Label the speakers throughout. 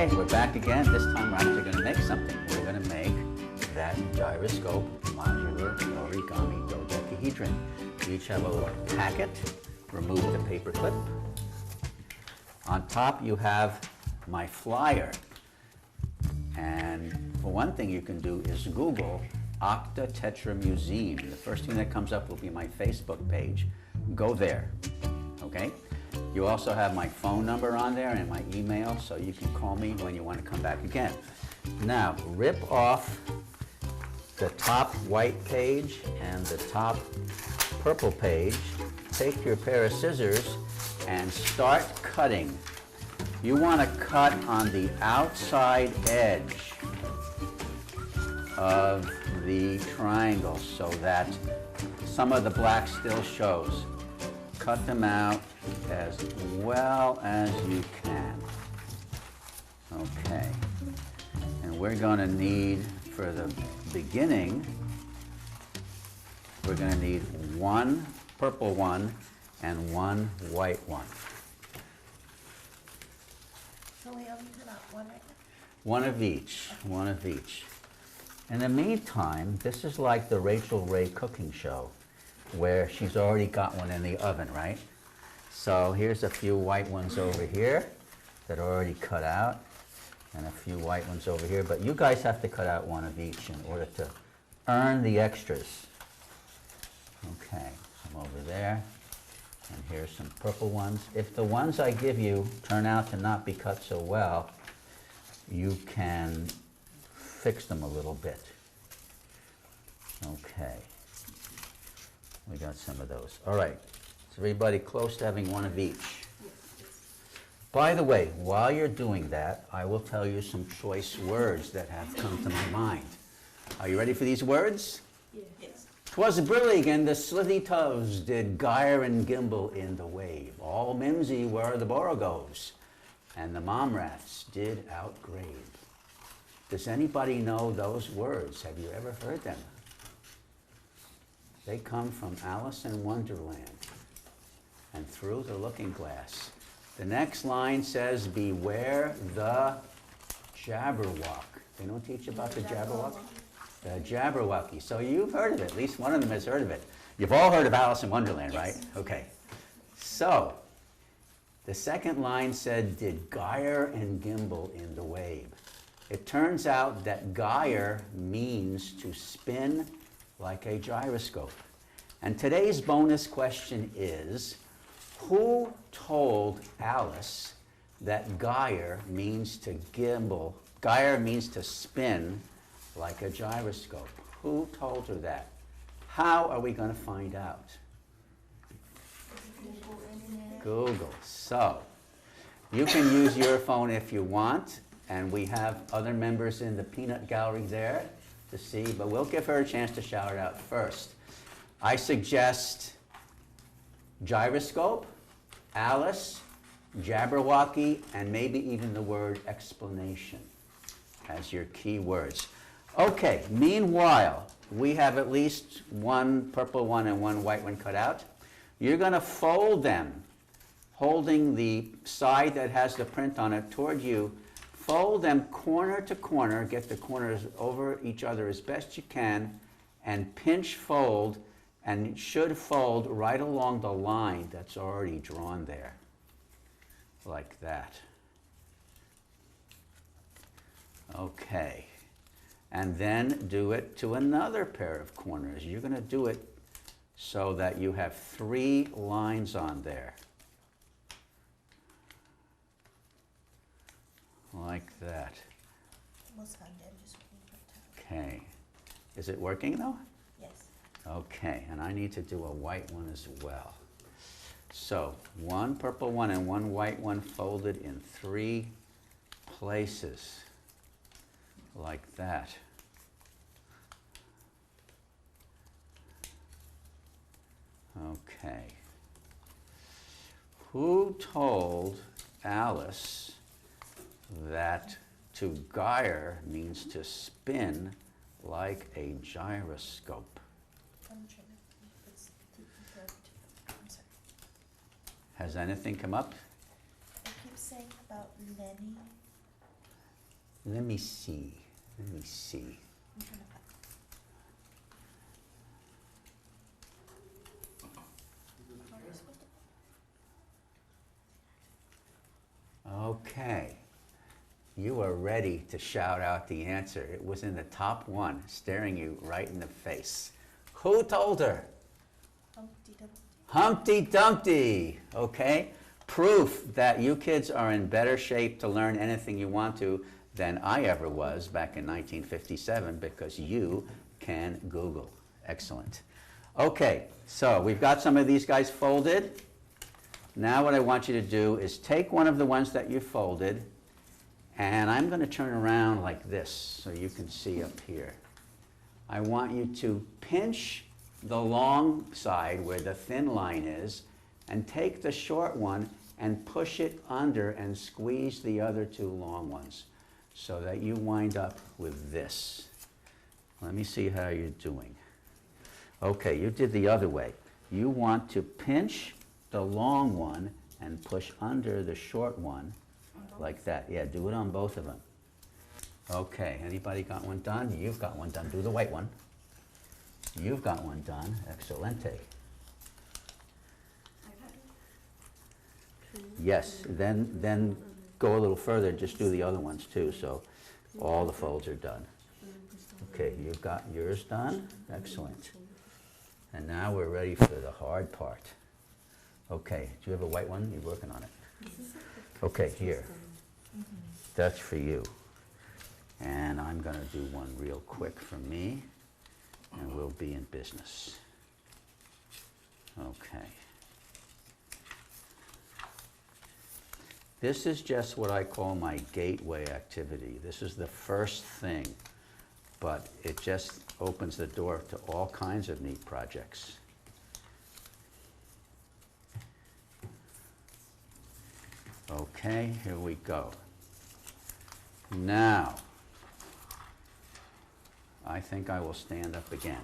Speaker 1: Okay, we're back again. This time we're actually going to make something. We're going to make that gyroscope modular origami dodecahedron. We each have a little packet. Remove the paper clip. On top you have my flyer. And for one thing you can do is Google OCTA-TETRA Museum. The first thing that comes up will be my Facebook page. Go there, okay? You also have my phone number on there and my email, so you can call me when you want to come back again. Now, rip off the top white page and the top purple page. Take your pair of scissors and start cutting. You want to cut on the outside edge of the triangle so that some of the black still shows. Cut them out as well as you can. Okay. And we're going to need, for the beginning, we're going to need one purple one and one white one.
Speaker 2: So we only cut out one right now?
Speaker 1: One of each, one of each. In the meantime, this is like the Rachel Ray cooking show, where she's already got one in the oven, right? So here's a few white ones over here that are already cut out, and a few white ones over here, but you guys have to cut out one of each in order to earn the extras. Okay, some over there, and here's some purple ones. If the ones I give you turn out to not be cut so well, you can fix them a little bit. Okay. We got some of those. All right. Is everybody close to having one of each? By the way, while you're doing that, I will tell you some choice words that have come to my mind. Are you ready for these words?
Speaker 2: Yes.
Speaker 1: 'Twas brillig and the slithy toves did gyre and gimble in the wave. All mimsy were the borogos, and the momraths did outgrave. Does anybody know those words? Have you ever heard them? They come from Alice in Wonderland and Through the Looking Glass. The next line says, beware the Jabberwock. They don't teach about the Jabberwock? The Jabberwocky. So you've heard of it. At least one of them has heard of it. You've all heard of Alice in Wonderland, right?
Speaker 2: Yes.
Speaker 1: Okay. So the second line said, did gyre and gimble in the wave. It turns out that gyre means to spin like a gyroscope. And today's bonus question is, who told Alice that gyre means to gimble, gyre means to spin like a gyroscope? Who told her that? How are we going to find out? Google. So, you can use your phone if you want, and we have other members in the peanut gallery there to see, but we'll give her a chance to shout it out first. I suggest gyroscope, Alice, Jabberwocky, and maybe even the word explanation as your key words. Okay, meanwhile, we have at least one purple one and one white one cut out. You're going to fold them, holding the side that has the print on it toward you. Fold them corner to corner, get the corners over each other as best you can, and pinch fold, and it should fold right along the line that's already drawn there, like that. Okay, and then do it to another pair of corners. You're going to do it so that you have 3 lines on there. Like that.
Speaker 2: Almost found it. Just
Speaker 1: Okay. Is it working though?
Speaker 2: yes.
Speaker 1: Okay, and I need to do a white one as well. So, one purple one and one white one folded in 3 places. Like that. Okay. Who told Alice that to gyre means to spin like a gyroscope?
Speaker 2: I'm trying to. It's I'm sorry.
Speaker 1: Has anything come up?
Speaker 2: It keeps saying about Lenny.
Speaker 1: Let me see. Let me see.
Speaker 2: I'm trying to
Speaker 1: Okay. You are ready to shout out the answer. It was in the top one, staring you right in the face. Who told her?
Speaker 2: Humpty Dumpty.
Speaker 1: Humpty Dumpty. Okay. Proof that you kids are in better shape to learn anything you want to than I ever was back in 1957, because you can Google. Excellent. Okay, so we've got some of these guys folded. Now what I want you to do is take one of the ones that you folded, and I'm going to turn around like this so you can see up here. I want you to pinch the long side where the thin line is, and take the short one and push it under and squeeze the other two long ones so that you wind up with this. Let me see how you're doing. Okay, you did the other way. You want to pinch the long one and push under the short one like that. Yeah, do it on both of them. Okay, anybody got one done? You've got one done. Do the white one. You've got one done. Excelente. Yes, then go a little further, just do the other ones too, so all the folds are done. Okay, you've got yours done. Excellent. And now we're ready for the hard part. Okay, do you have a white one? You're working on it. Okay, here. That's for you. And I'm going to do one real quick for me, and we'll be in business. Okay. This is just what I call my gateway activity. This is the first thing, but it just opens the door to all kinds of neat projects. Okay, here we go. Now, I think I will stand up again.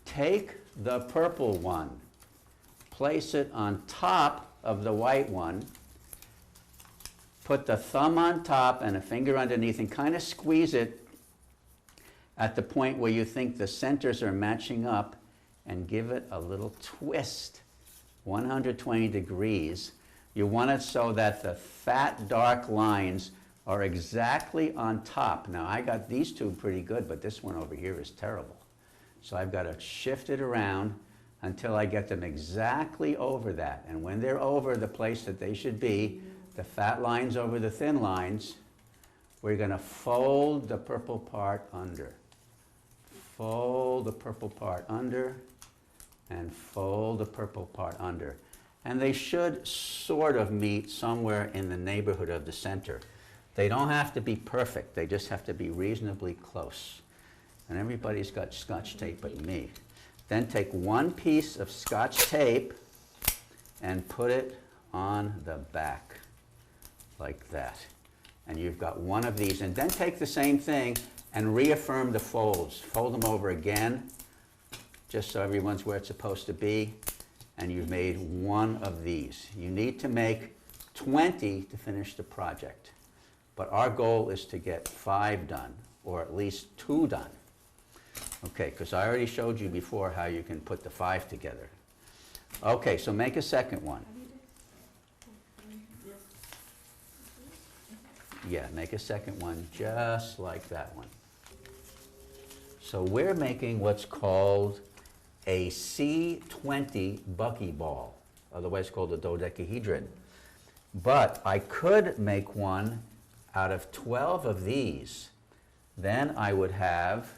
Speaker 1: Take the purple one, place it on top of the white one, put the thumb on top and a finger underneath and kind of squeeze it at the point where you think the centers are matching up, and give it a little twist, 120 degrees. You want it so that the fat, dark lines are exactly on top. Now, I got these two pretty good, but this one over here is terrible. So I've got to shift it around until I get them exactly over that. And when they're over the place that they should be, the fat lines over the thin lines, we're going to fold the purple part under. Fold the purple part under, and fold the purple part under. And they should sort of meet somewhere in the neighborhood of the center. They don't have to be perfect, they just have to be reasonably close. And everybody's got Scotch tape but me. Then take one piece of Scotch tape and put it on the back, like that. And you've got one of these. And then take the same thing and reaffirm the folds. Fold them over again, just so everyone's where it's supposed to be. And you've made one of these. You need to make 20 to finish the project. But our goal is to get 5 done, or at least 2 done. Okay, because I already showed you before how you can put the 5 together. Okay, so make a second one. Yeah, make a second one just like that one. So we're making what's called a C60 Buckyball, otherwise called a dodecahedron. But I could make one out of 12 of these. Then I would have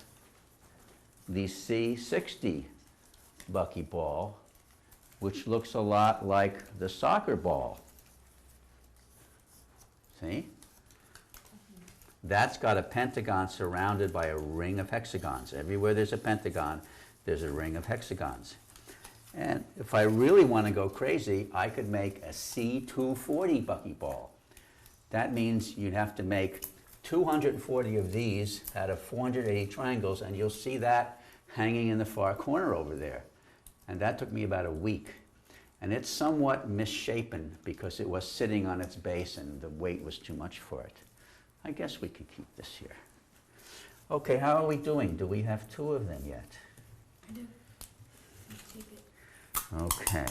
Speaker 1: the C60 Buckyball, which looks a lot like the soccer ball. See? That's got a pentagon surrounded by a ring of hexagons. Everywhere there's a pentagon, there's a ring of hexagons. And if I really want to go crazy, I could make a C240 Buckyball. That means you'd have to make 240 of these out of 480 triangles, and you'll see that hanging in the far corner over there. And that took me about a week. And it's somewhat misshapen because it was sitting on its base and the weight was too much for it. I guess we could keep this here. Okay, how are we doing? Do we have 2 of them yet?
Speaker 2: I do. Let's take it.
Speaker 1: Okay.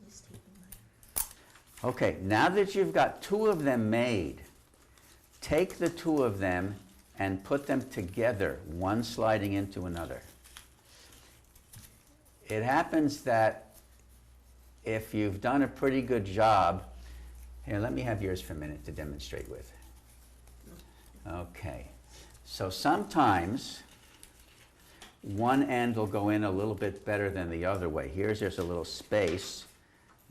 Speaker 2: Let's take it.
Speaker 1: Okay, now that you've got 2 of them made, take the 2 of them and put them together, one sliding into another. It happens that if you've done a pretty good job, here, let me have yours for a minute to demonstrate with. Okay, so sometimes one end will go in a little bit better than the other way. Here's there's a little space,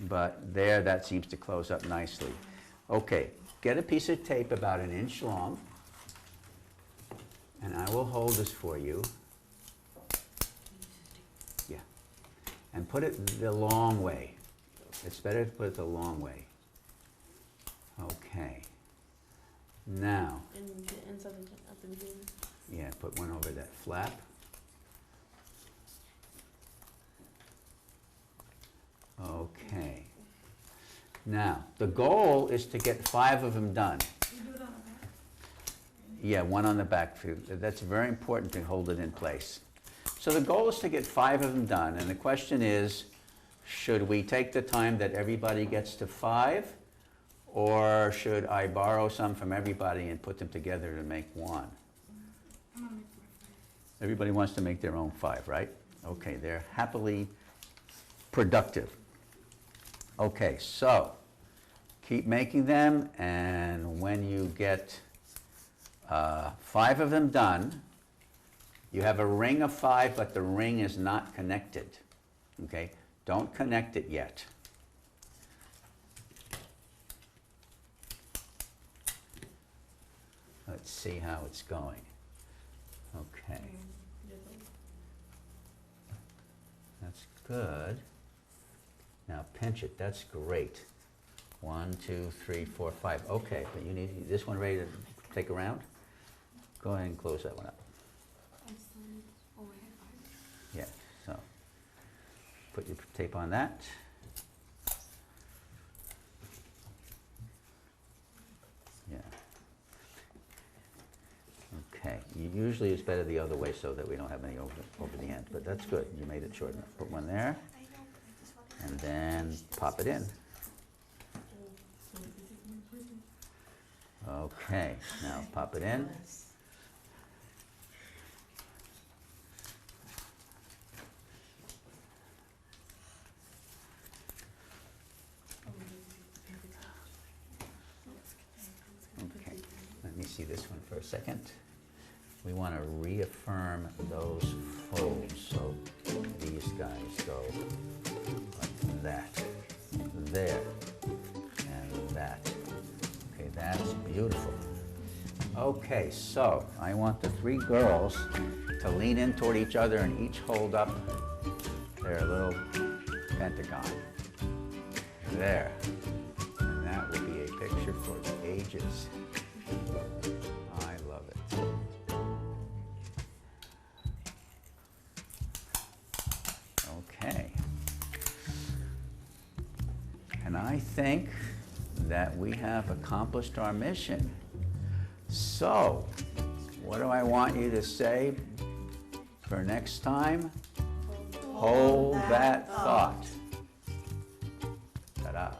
Speaker 1: but there that seems to close up nicely. Okay, get a piece of tape about 1 inch long, and I will hold this for you. Yeah, and put it the long way. It's better to put it the long way. Okay. Now,
Speaker 2: And the inside at the beginning.
Speaker 1: yeah, put one over that flap. Okay. Now, the goal is to get 5 of them done.
Speaker 2: You do it on the back?
Speaker 1: Yeah, one on the back. That's very important to hold it in place. So the goal is to get 5 of them done, and the question is, should we take the time that everybody gets to 5, or should I borrow some from everybody and put them together to make 1?
Speaker 2: I'm gonna make my 5.
Speaker 1: Everybody wants to make their own 5, right? Okay, they're happily productive. Okay, so keep making them, and when you get 5 of them done, you have a ring of 5, but the ring is not connected. Okay, don't connect it yet. Let's see how it's going. Okay, that's good. Now pinch it, that's great. 1, 2, 3, 4, 5. Okay, but you need this one ready to take a round? Go ahead and close that one up. Yeah, so put your tape on that. Yeah. Okay, usually it's better the other way so that we don't have any over the end, but that's good. You made it short enough. Put one there, and then pop it in. Okay, now pop it in. Okay, let me see this one for a second. We want to reaffirm those folds, so these guys go like that, there, and that. Okay, that's beautiful. Okay, so I want the 3 girls to lean in toward each other and each hold up their little pentagon. There. And that will be a picture for the ages. I love it. Okay. And I think that we have accomplished our mission. So, what do I want you to say for next time? Hold that thought. Ta-da.